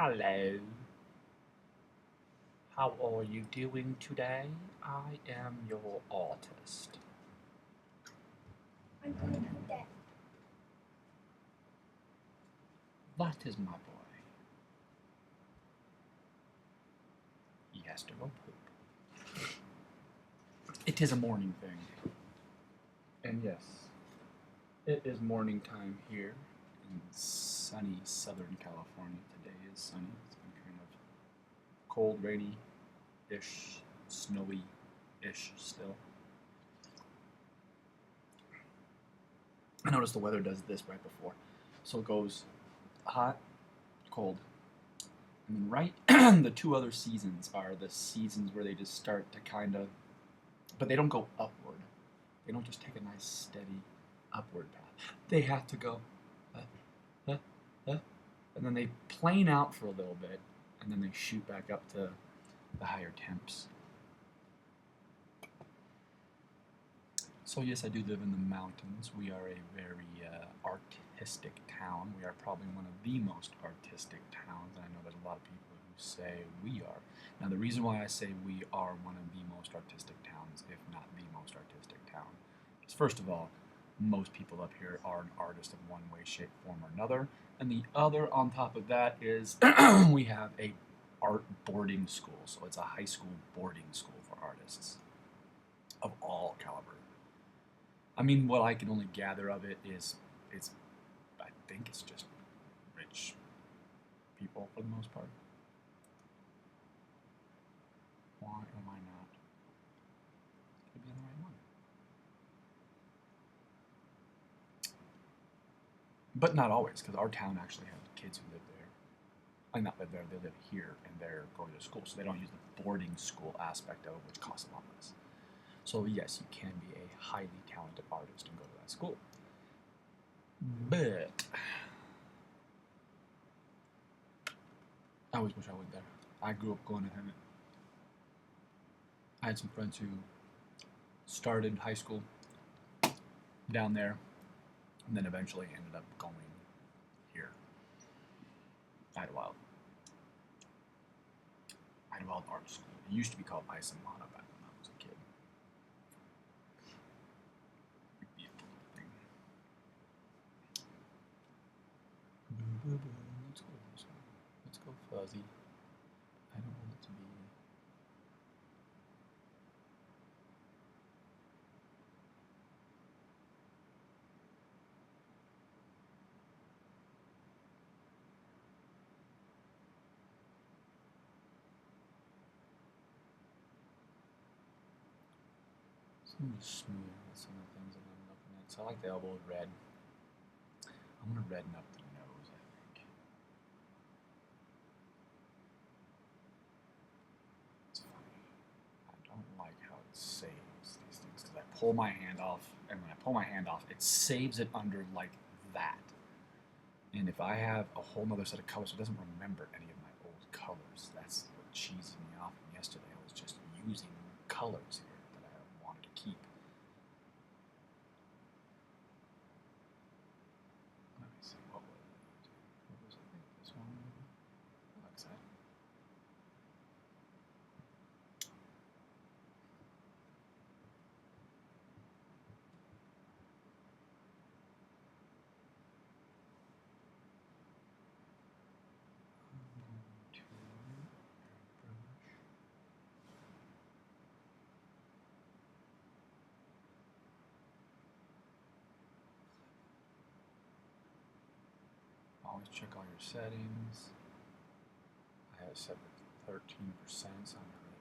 Hello. How are you doing today? I am your artist. I'm going to that. That is my boy. He has to go poop. It is a morning thing. And yes, it is morning time here in sunny Southern California. Today is sunny. It's been kind of cold, rainy-ish, snowy-ish still. I noticed the weather does this right before. So it goes hot, cold, and then right the two other seasons are the seasons where they just start to kind of, but they don't go upward. They don't just take a nice steady upward path. They have to go and then they plane out for a little bit, and then they shoot back up to the higher temps. So yes, I do live in the mountains. We are a very artistic town. We are probably one of the most artistic towns. And I know there's a lot of people who say we are. Now the reason why I say we are one of the most artistic towns, if not the most artistic town, is first of all, most people up here are an artist in one way, shape, form, or another. And the other on top of that is we have a art boarding school. So it's a high school boarding school for artists of all caliber. I mean, what I can only gather of it is, I think it's just rich people for the most part. Why am I not? Could be on the right one. But not always, because our town actually has kids who live there. I not live there, they live here, and they're going to school, so they don't use the boarding school aspect of it, which costs a lot less. So yes, you can be a highly talented artist and go to that school. But I always wish I went there. I grew up going to him. I had some friends who started high school down there, and then eventually ended up going here. Idlewild Art School. It used to be called Isamana back when I was a kid. Let's go fuzzy. I don't want it to be. Some smooth with some of the things that I'm looking at. So I like the elbow red. I'm gonna redden up the nose, I think. It's funny. I don't like how it saves these things because I pull my hand off, and when I pull my hand off, it saves it under like that. And if I have a whole nother set of colors, it doesn't remember any of my old colors. That's what cheesed me off from yesterday. I was just using colors here that I wanted to keep. Let me see, what was it? What was it? This one? Like that. Always check all your settings. I have it set to 13%, so I'm not ready.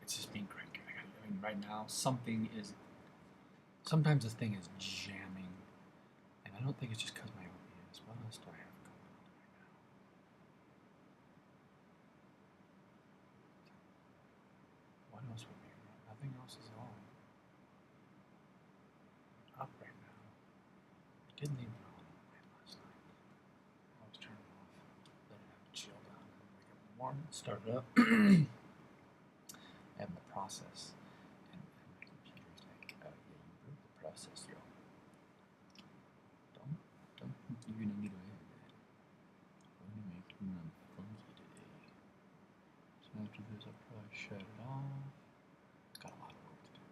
It's just being cranky. I mean, right now, sometimes this thing is jamming, and I don't think it's just because my OBS. What else do I have going on right now? What else would be wrong? Nothing else is on. Up right now. I did leave it on last night. I was turning it off. Let it have a chill down and wake up in the morning. Start it up. I have the process. And my computer's like, yeah, you broke the process, yo. Don't think you're gonna get away with that. I'm gonna make you run funky today. So after this, I'll probably shut it off. Got a lot of work to do.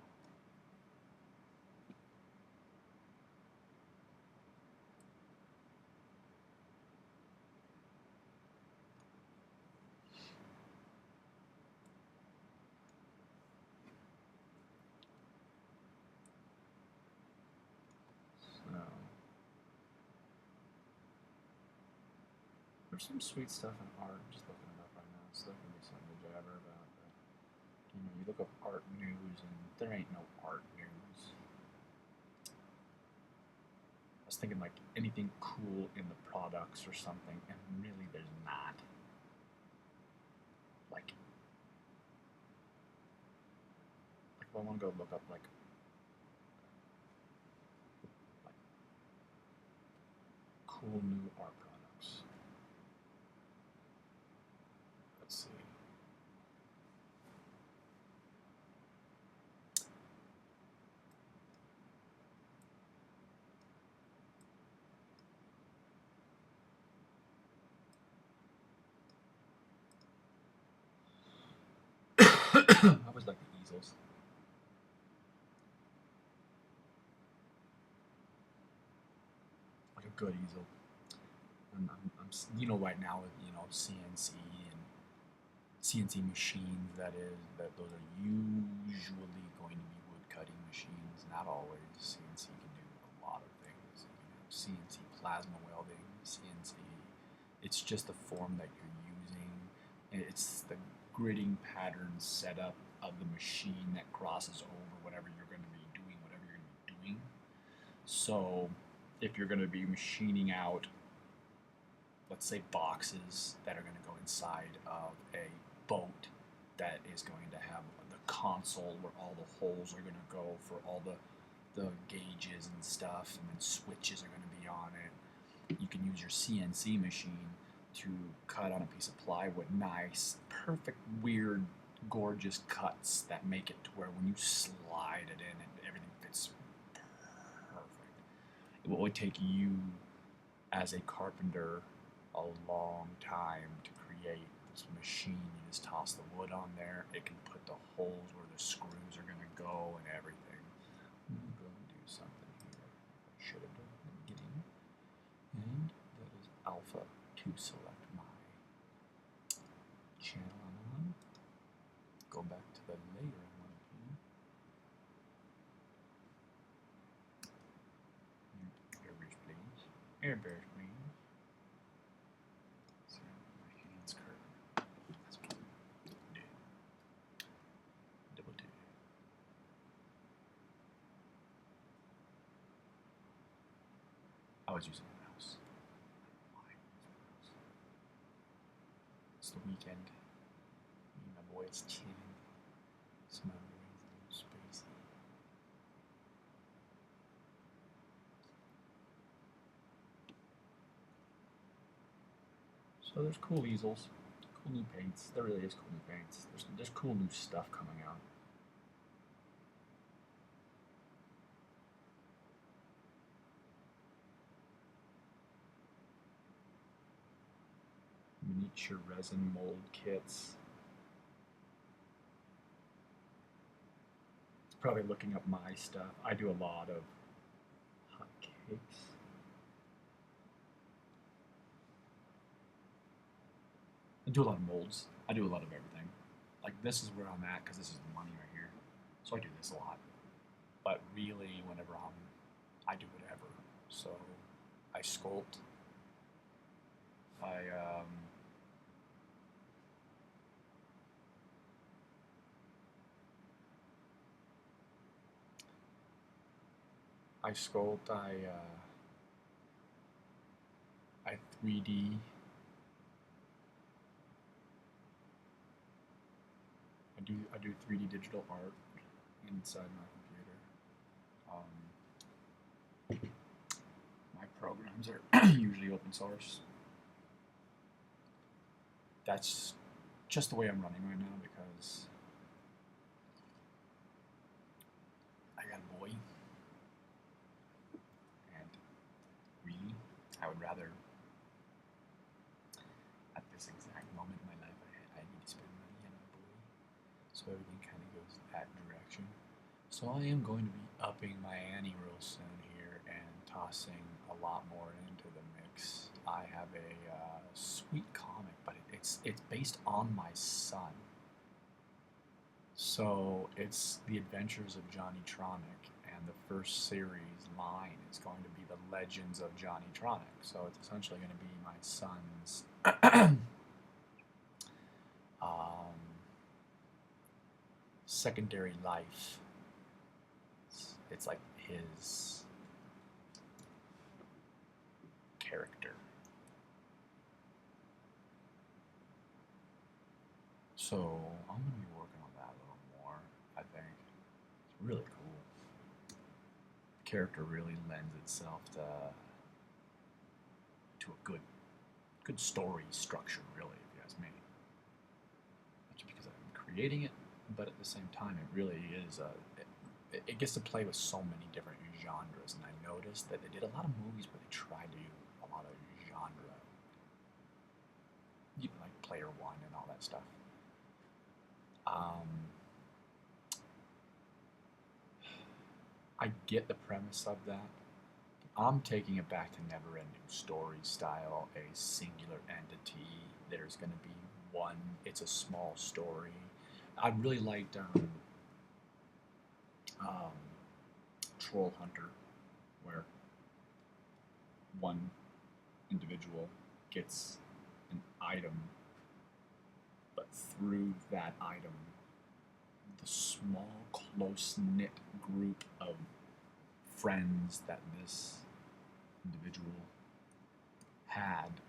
So there's some sweet stuff in art. I'm just looking it up right now. So there can be something to jabber about. But, you know, you look up art news, and there ain't no art news. I was thinking like anything cool in the products or something, and really there's not. Like if I want to go look up like cool new art products. Let's see. I always like the easels. Like a good easel. And you know, right now with CNC and CNC machines, that those are usually going to be wood cutting machines. Not always. CNC can do a lot of things. You can have CNC plasma welding, CNC. It's just the form that you're using. It's the gridding pattern setup of the machine that crosses over whatever you're going to be doing, whatever you're going to be doing. So if you're going to be machining out, let's say, boxes that are going to go inside of a boat that is going to have the console where all the holes are going to go for all the gauges and stuff, and then switches are going to be on it. You can use your CNC machine to cut on a piece of plywood nice, perfect, weird, gorgeous cuts that make it to where when you slide it in and everything fits perfect. It will take you as a carpenter a long time to create this machine. You just toss the wood on there, it can put the holes where the screws are going to go and everything. I'm going to go and do something here I should have done in the beginning, and that is alpha to select my channel I'm on. Go back to the layer I want to do. Airbrush, please. Airbrush, please. My hands curve. That's what I'm do. Double do. I was using a mouse. I don't know why I use a mouse. It's the weekend. Me and my boys chilling. So my brain's a little spacey. So there's cool easels, cool new paints. There really is cool new paints. There's cool new stuff coming out. Miniature resin mold kits. It's probably looking up my stuff. I do a lot of hot cakes. I do a lot of molds. I do a lot of everything. Like this is where I'm at because this is the money right here. So I do this a lot. But really, whenever I do whatever. So I sculpt. I sculpt. I 3D. I do 3D digital art inside my computer. My programs are usually open source. That's just the way I'm running right now because I got a boy, and really, I would rather, at this exact moment in my life, I need to spend money on my boy, so everything kind of goes that direction. So I am going to be upping my ante real soon here and tossing a lot more into the mix. I have a sweet comic, but it's based on my son. So it's The Adventures of JohnnyTronic, and the first series line is going to be The Legends of JohnnyTronic. So it's essentially going to be my son's secondary life. It's like his character. So I'm going to be working on that a little more, I think. It's really cool. The character really lends itself to a good story structure, really, if you ask me. Not just because I'm creating it, but at the same time, it really is it gets to play with so many different genres, and I noticed that they did a lot of movies where they tried to do a lot of genre, like Player One and all that stuff. I get the premise of that. I'm taking it back to never-ending story style, a singular entity. There's going to be one. It's a small story. I really liked Troll Hunter, where one individual gets an item, but through that item, the small, close-knit group of friends that this individual had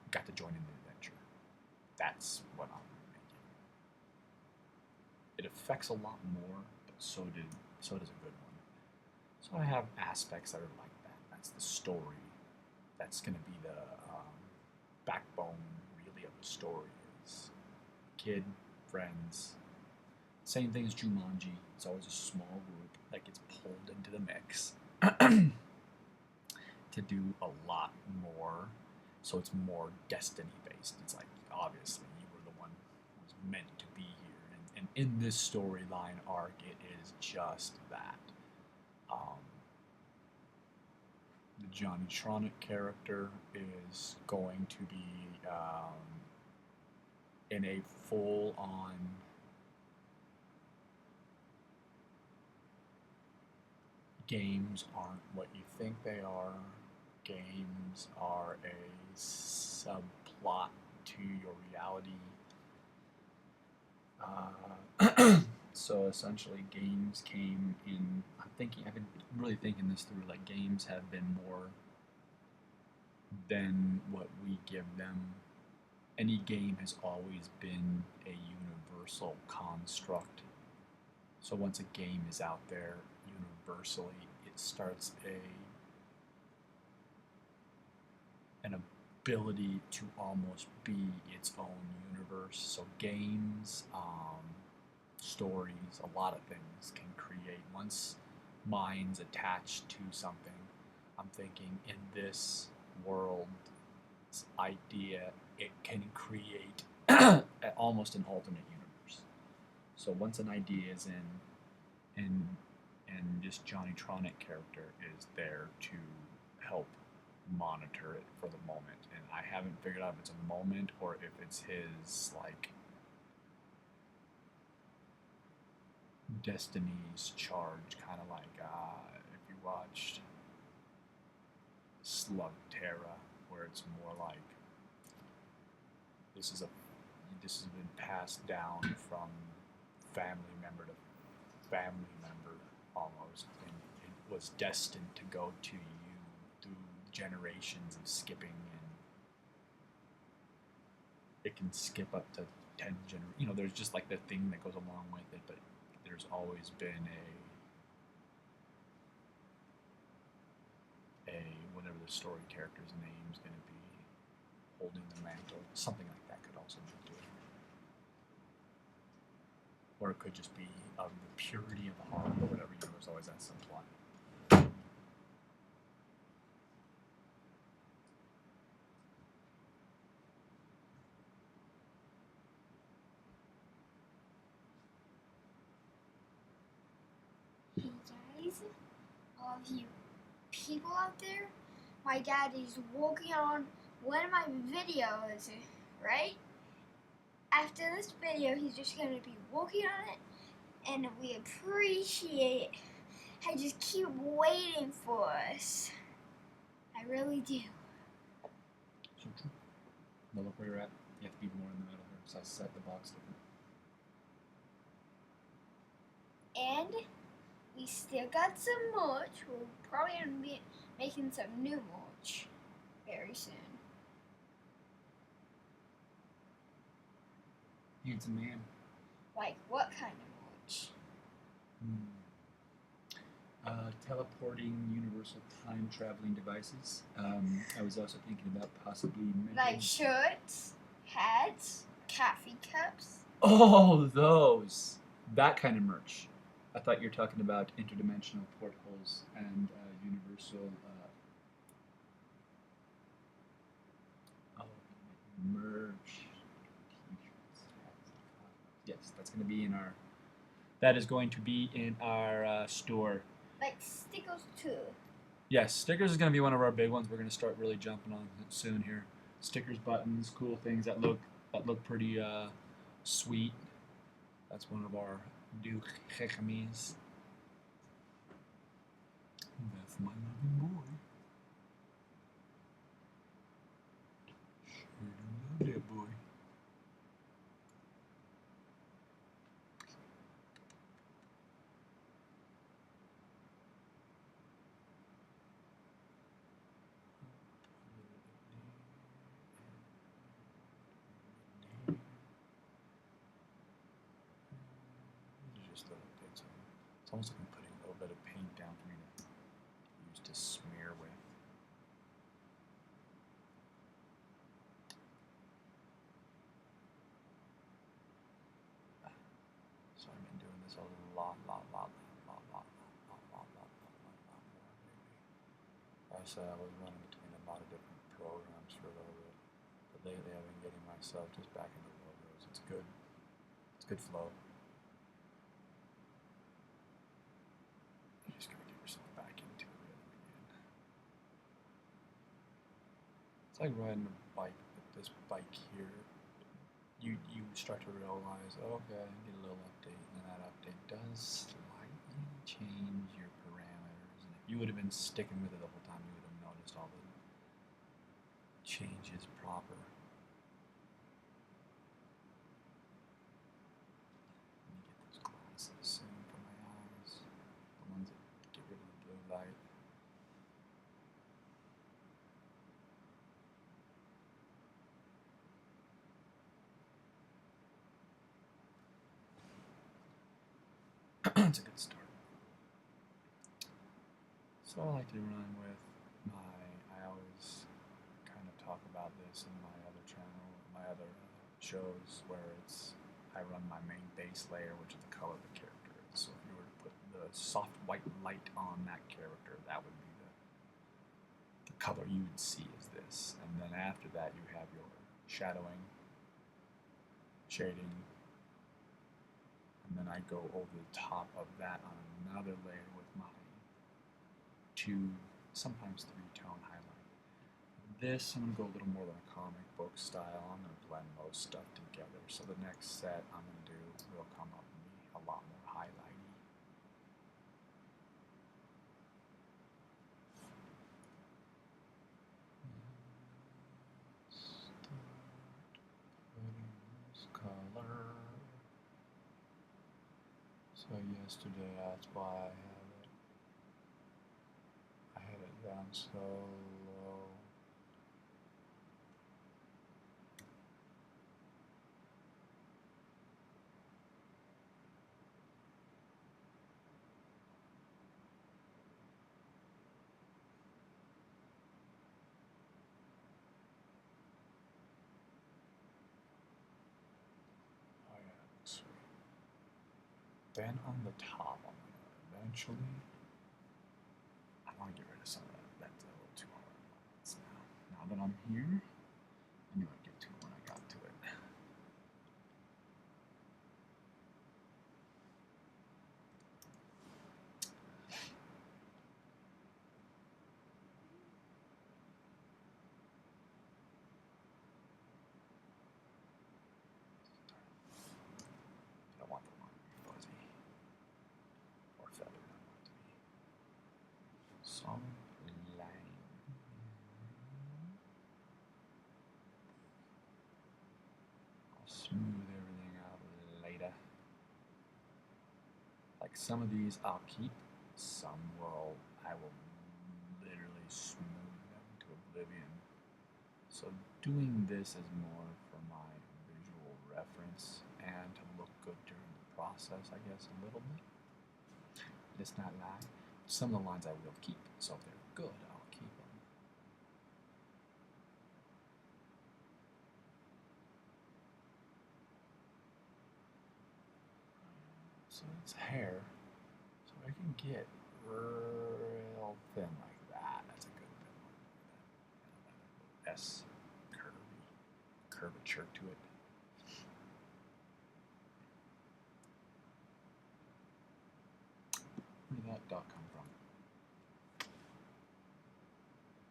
got to join in the adventure. That's what I'm making. It affects a lot more, but so does a good one. So I have aspects that are like that. That's the story. That's going to be the backbone, really, of the story. Is kid, friends. Same thing as Jumanji. It's always a small group that gets pulled into the mix to do a lot more. So it's more destiny based. It's like, obviously, you were the one who was meant to be here. And in this storyline arc, it is just that. The JohnnyTronic character is going to be in a full-on games aren't what you think they are. Games are a subplot to your reality. So essentially, games came in. I've been really thinking this through. Like, games have been more than what we give them. Any game has always been a universal construct. So once a game is out there universally, it starts an ability to almost be its own universe. So games, stories, a lot of things can create. Once minds attached to something, I'm thinking in this world idea, it can create almost an alternate universe. So once an idea is in and this JohnnyTronic character is there to help monitor it for the moment. And I haven't figured out if it's a moment or if it's his, like, Destiny's charge, kind of like if you watched Slugterra, where it's more like this has been passed down from family member to family member almost, and it was destined to go to you through generations of skipping it can skip up to 10 you know, there's just like the thing that goes along with it, but there's always been a whatever the story character's name's going to be holding the mantle. Something like that could also be good. Or it could just be of the purity of the heart or whatever. You know, there's always that subplot. Hey guys, all of you people out there, my dad is working on one of my videos, right? After this video, he's just going to be working on it, and we appreciate I just keep waiting for us. I really do. So true. Now look where you're at. You have to be more in the middle here, so I set the box different. And we still got some merch. We're probably going to be making some new merch very soon. Handsome man. Like what kind of merch? Teleporting universal time traveling devices. I was also thinking about possibly like shirts, hats, coffee cups. Oh, those! That kind of merch. I thought you were talking about interdimensional portholes and universal merch. T-shirts, hats, yes, that's going to be in our. That is going to be in our store. Like stickers too. Yes, stickers is going to be one of our big ones. We're going to start really jumping on it soon here. Stickers, buttons, cool things that look pretty sweet. That's one of our new gechemies. That's my loving boy. Sure do love that boy. It's almost like I'm putting a little bit of paint down for me to use to smear with. So I've been doing this a lot more, maybe. I said I was running between a lot of different programs for a little bit, but lately I've been getting myself just back into logos. It's good. It's good flow. Just gotta get yourself back into it again. It's like riding a bike, but this bike here, you start to realize, okay, I get a little update, and that update does slightly change your parameters. And if you would have been sticking with it the whole time, you would have noticed all the changes proper. Let me get those glasses soon for my eyes, the ones that get rid of the blue light. It's a good start. So I like to run with I always kind of talk about this in my other channel, my other shows, where I run my main base layer, which is the color the character is. So if you were to put the soft white light on that character, that would be the color you would see is this. And then after that you have your shadowing, shading, and then I go over the top of that on another layer with my 2, sometimes 3-tone highlight. This, I'm going to go a little more than a comic book style. I'm going to blend most stuff together. So the next set I'm going to do will come up and be a lot more highlighty. Color. So yesterday, that's why I had it down so low. Then on the top, I'm going to eventually, I want to get rid of some of that. That's a little too hard. Now that I'm here, I knew I'd get to it when I got to it. I don't want the line to be fuzzy or feathered. I want it to be solid line. I'll smooth everything out later. Like some of these I'll keep, some I will literally smooth them to oblivion. So doing this is more for my visual reference and to look good during the process, I guess, a little bit. Let's not lie. Some of the lines I will keep, so if they're good, I'll keep them. So it's hair, so I can get real thin like that. That's a good thin one. S curvature to it. Where did that duck come from?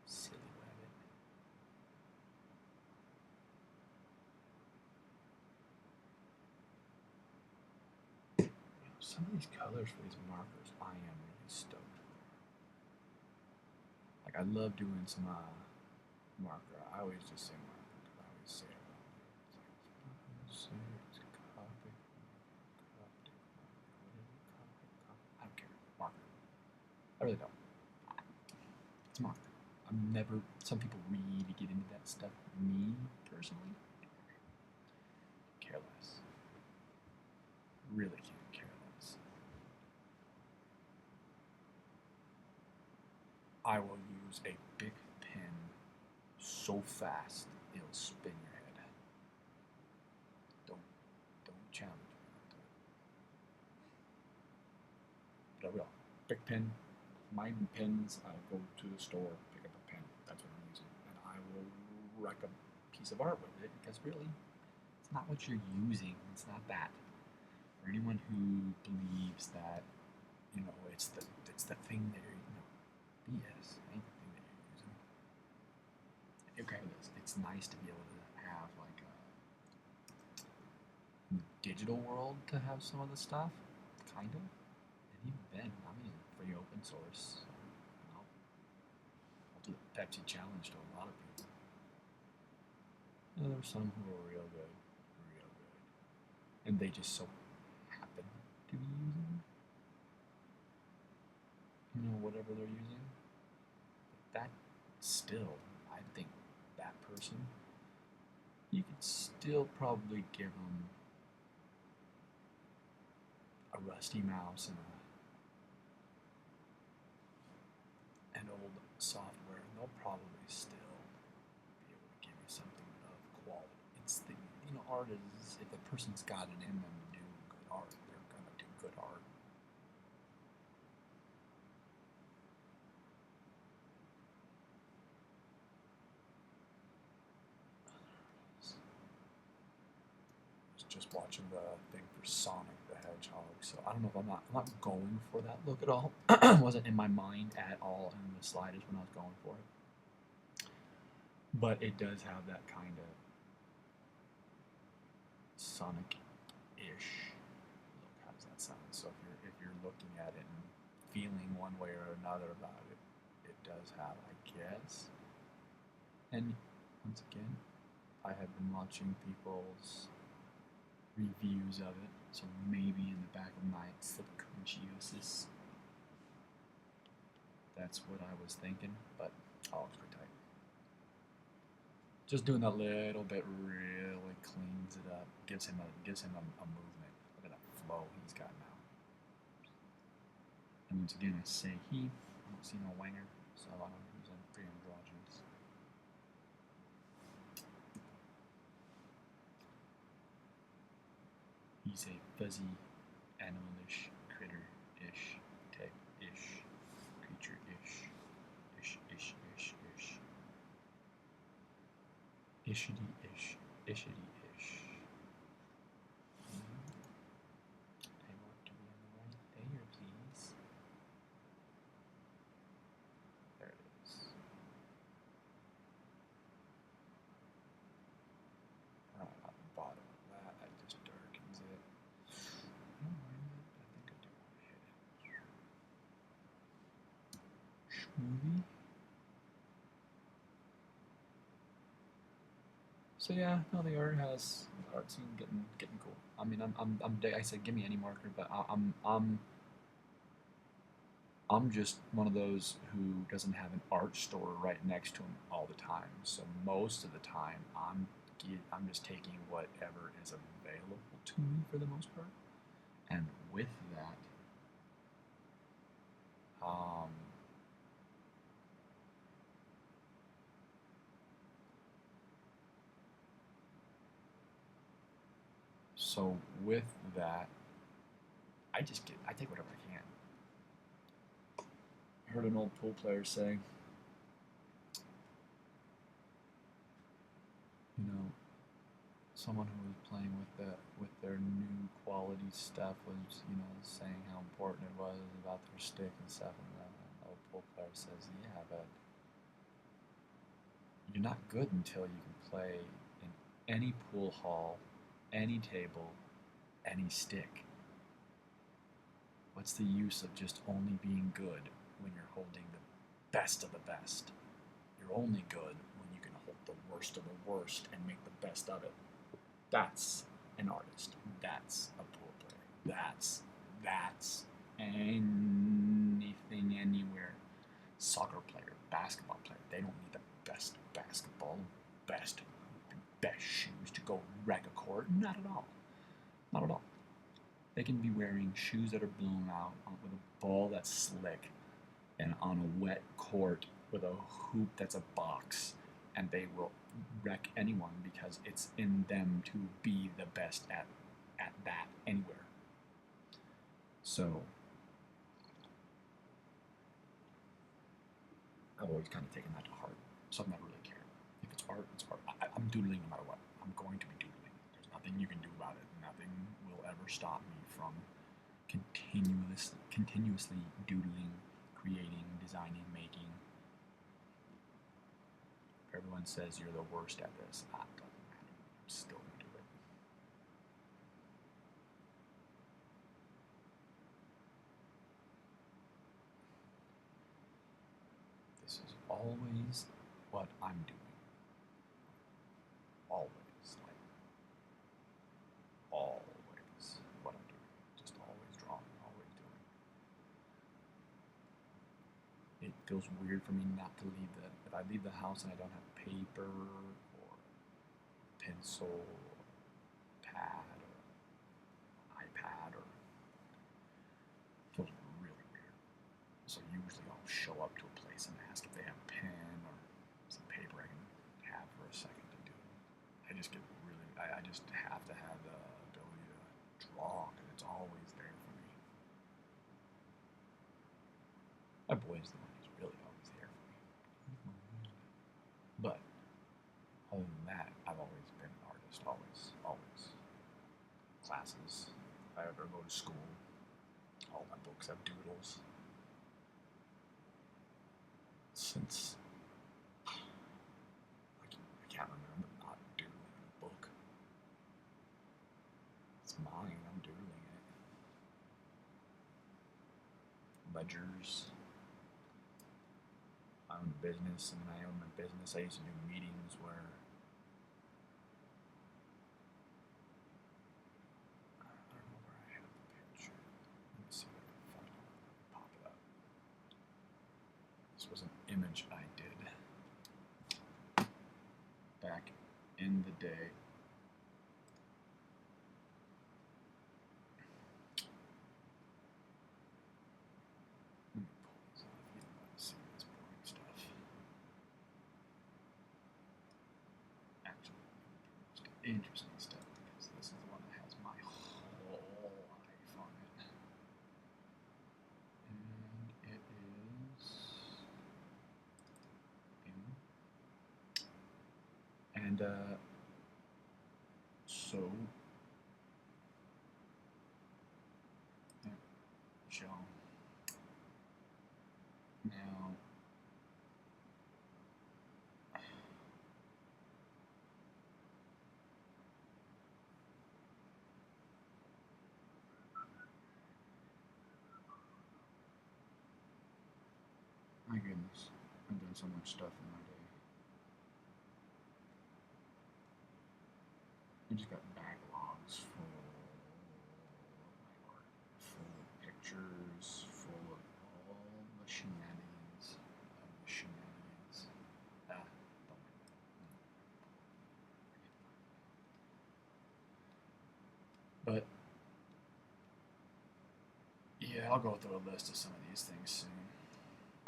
Silly rabbit. Some of these colors for these markers, I am really stoked for. Like I love doing some marker. I always just say marker because I always say it wrong. It's Copic. I don't care. Marker. I really don't. It's marker. I'm never. Some people really get into that stuff. Me personally, care less. Really can't care less. I will use a big pen so fast it'll spin your head. Don't challenge me. But I will. Big pen. Mine pens. I'll go to the store, pick up a pen. That's what I'm using, and I will wreck a piece of art with it because really, it's not what you're using. It's not that. For anyone who believes that, it's the thing that you're, BS. Ain't the thing that you're using. Okay, it's nice to be able to have like in the digital world to have some of the stuff, kind of. And even then, I'm using free open source. So, I'll do the Pepsi challenge to a lot of people. And there's some who are real good, and they just so happen to be using, whatever they're using. But that still, I think that person, you could still probably give them a rusty mouse and an old software, and they'll probably still be able to give you something of quality. It's the, art is, if a person's got it in them to do good art, they're gonna do good art. Just watching the thing for Sonic the Hedgehog, so I don't know if I'm not going for that look at all. Wasn't in my mind at all in the slightest when I was going for it. But it does have that kind of Sonic-ish look. How does that sound? So if you're looking at it and feeling one way or another about it, it does have, I guess. And once again, I have been watching people's reviews of it, so maybe in the back of my subconscious, that's what I was thinking, but I'll pretty tight. Just doing that little bit really cleans it up, gives him a movement. Look at that flow he's got now. And once again, I say he. I don't see no wanger, so I don't use any pretty androgynous. He's a fuzzy animalish, critter-ish, tech-ish, creature-ish, ish-ish-ish-ish, ishity-ish, ishity-ish. I want to be on the right there, please. There it is. Right on the bottom of that just darkens it. I don't mind it, but I think I do want to hit it. Smoothie. So yeah, no, the art scene getting cool. I mean, I said give me any marker, but I'm just one of those who doesn't have an art store right next to him all the time. So most of the time, I'm just taking whatever is available to me for the most part, and with that, so with that, I take whatever I can. I heard an old pool player say, you know, someone who was playing with their new quality stuff was, you know, saying how important it was about their stick and stuff, and the old pool player says, yeah, but you're not good until you can play in any pool hall, any table, any stick. What's the use of just only being good when you're holding the best of the best? You're only good when you can hold the worst of the worst and make the best of it. That's an artist. That's a pool player. That's anything, anywhere. Soccer player, basketball player. They don't need the best basketball, best shoes to go wreck a court. Not at all. Not at all. They can be wearing shoes that are blown out with a ball that's slick and on a wet court with a hoop that's a box, and they will wreck anyone because it's in them to be the best at that anywhere. So I've always kind of taken that to heart. So I'm not really care. If it's art, it's art. I'm doodling no matter what. I'm going to be doodling. There's nothing you can do about it. Nothing will ever stop me from continuously doodling, creating, designing, making. If everyone says you're the worst at this, that doesn't matter. I'm still going to do it. This is always what I'm doing. Always. Like, always what I'm doing. Just always drawing, always doing. It feels weird for me not to leave if I leave the house and I don't have paper or pencil or pad or iPad, or it feels really weird. So usually I'll show up to a place and ask if they have a pen or some paper I can have for a second to do it. I just have to have the ability to draw, because it's always there for me. My boy's the one who's really always there for me. But other than that, I've always been an artist. Always, always. Classes, if I ever go to school, all my books have doodles. Since I can't remember not doodling in a book. It's mine, I'm doodling it. Ledgers. I own a business, and when I owned my business, I used to do meetings where I don't know where I have the picture. Let me see if I can find it. Pop it up. This was an image I did back in the day. Let me pull this up if you don't want to see this boring stuff. Actually, the most interesting stuff, because this is the one that has my whole life on it. And so, yeah, John. Now, my goodness, I've done so much stuff in my day. I just got backlogs full of my art, full of pictures, full of all the shenanigans of the shenanigans. Don't But yeah, I'll go through a list of some of these things soon.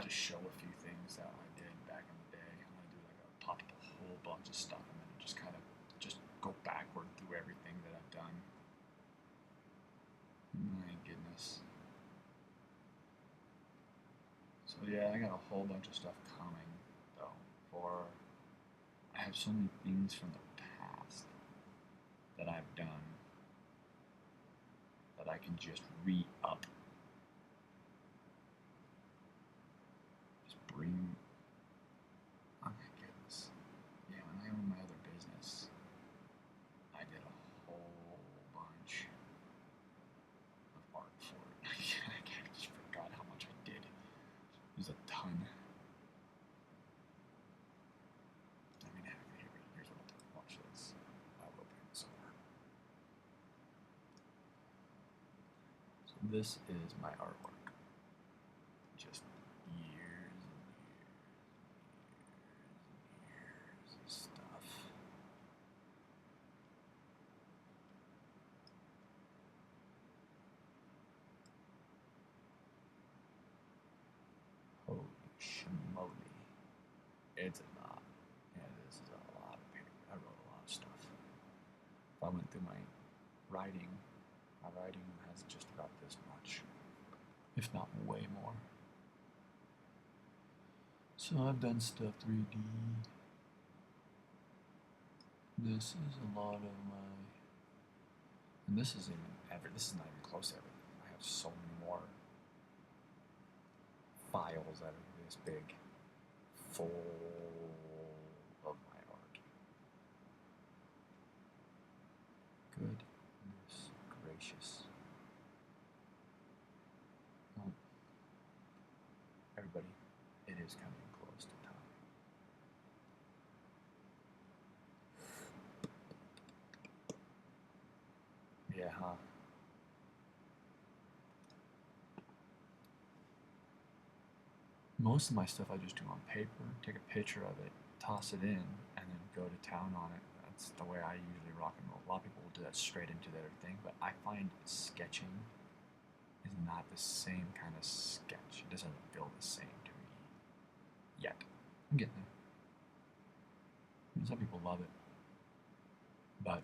Just show a few things that I did back in the day. I'm gonna do like a pop a whole bunch of stuff and then just kind of just go backward through everything that I've done. My goodness. So yeah, I got a whole bunch of stuff coming though. I have so many things from the past that I've done that I can just re-up. Just bring. Oh my goodness. Yeah, when I owned my other business, I did a whole bunch of art for it. I just forgot how much I did. It was a ton. I mean, here's what I'll do. Watch this. I will bring this over. So this is my artwork. Just years and years of stuff. Holy schmoly. It's a lot. Yeah, this is a lot of paper. I wrote a lot of stuff. If I went through my writing has just about this much, if not way more. So I've done stuff 3D. This is a lot of my, and this is not even close to everything. I have so many more files that are this big, full of my art. Goodness gracious. Well, everybody, it is coming close to time. Yeah, huh? Most of my stuff I just do on paper, take a picture of it, toss it in, and then go to town on it. That's the way I usually rock and roll. A lot of people will do that straight into their thing, but I find sketching is not the same kind of sketch. It doesn't feel the same to me yet. I'm getting there. I mean, some people love it, but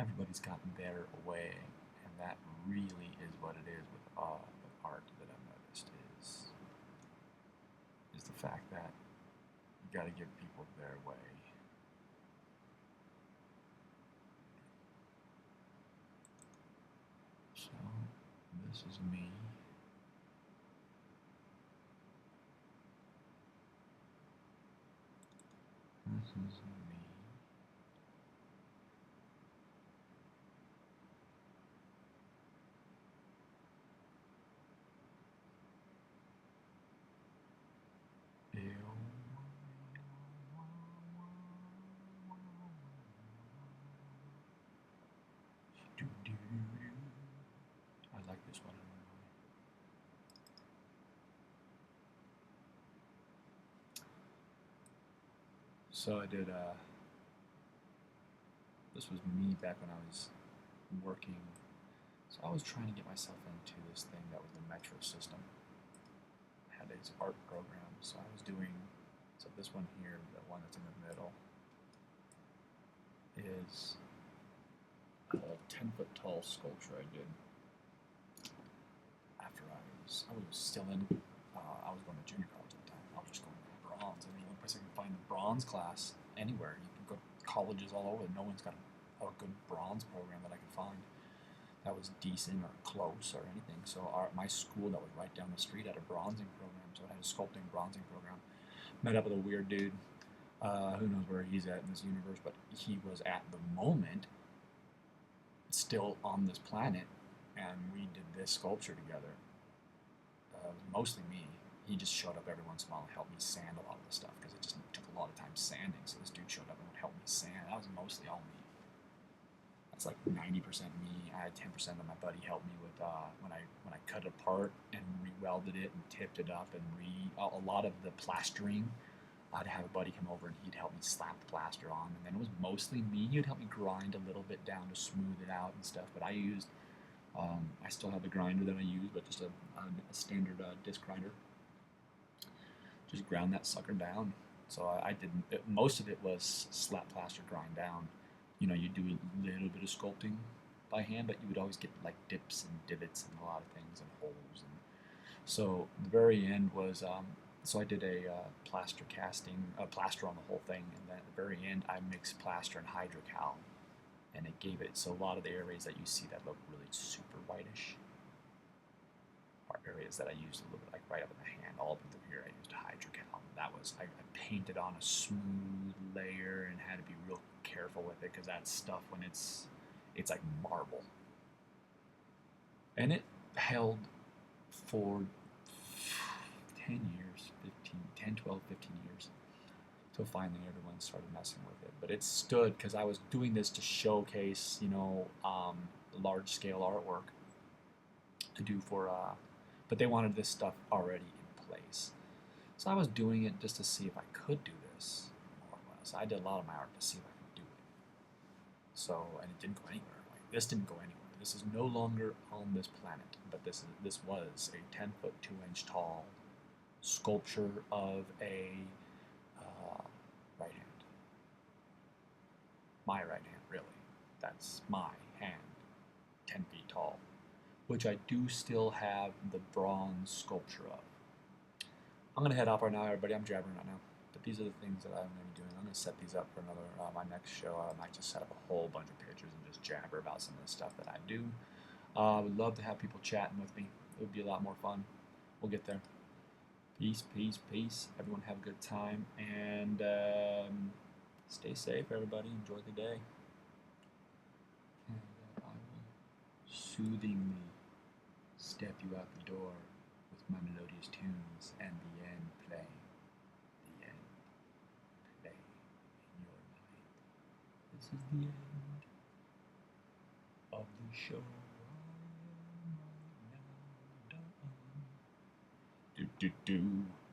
everybody's gotten their way, and that really is what it is with art that I've noticed is the fact that you got to give people their way. So this is me. This is me. I like this one. So I did, this was me back when I was working. So I was trying to get myself into this thing that was the metro system. I had these art programs, so I was doing, so this one here, the one that's in the middle, is a 10-foot tall sculpture I did after I was still in, I I was going to junior college at the time. I was just going to bronze. And the only place I could find the bronze class anywhere. You can go to colleges all over. No one's got a good bronze program that I could find that was decent or close or anything. So my school that was right down the street had a bronzing program. So it had a sculpting bronzing program. Met up with a weird dude. Who knows where he's at in this universe, but he was at the moment still on this planet, and we did this sculpture together. Mostly me. He just showed up every once in a while and helped me sand a lot of the stuff because it just took a lot of time sanding. So this dude showed up and would help me sand. That was mostly all me. That's like 90% me. I had 10% of my buddy help me with when I cut it apart and re-welded it and tipped it up and a lot of the plastering. I'd have a buddy come over and he'd help me slap the plaster on, and then it was mostly me. He'd help me grind a little bit down to smooth it out and stuff. But I used, I still have the grinder that I use, but just a standard disc grinder. Just ground that sucker down. So I didn't. Most of it was slap plaster grind down. You know, you do a little bit of sculpting by hand, but you would always get like dips and divots and a lot of things and holes. And so the very end was. So I did a plaster casting, plaster on the whole thing, and then at the very end I mixed plaster and hydrocal, and it gave it, so a lot of the areas that you see that look really super whitish are areas that I used a little bit, like right up in the hand, all up through here I used hydrocal. That was, I painted on a smooth layer and had to be real careful with it because that stuff, when it's like marble. And it held for 10 years. 10, 12, 15 years, till finally everyone started messing with it. But it stood because I was doing this to showcase, you know, large-scale artwork to do for, but they wanted this stuff already in place. So I was doing it just to see if I could do this, more or less. I did a lot of my art to see if I could do it. So, and it didn't go anywhere. Like, this didn't go anywhere. This is no longer on this planet, but this was a 10-foot, 2-inch tall sculpture of a right hand. My right hand, really. That's my hand, 10 feet tall, which I do still have the bronze sculpture of. I'm going to head off right now, everybody. I'm jabbering right now. But these are the things that I'm going to be doing. I'm going to set these up for another, my next show. I might just set up a whole bunch of pictures and just jabber about some of the stuff that I do. I would love to have people chatting with me. It would be a lot more fun. We'll get there. Peace, peace, peace. Everyone have a good time, and stay safe, everybody. Enjoy the day. And I will soothingly step you out the door with my melodious tunes and the end playing. The end playing in your mind. This is the end of the show. I am right now done. Do do do.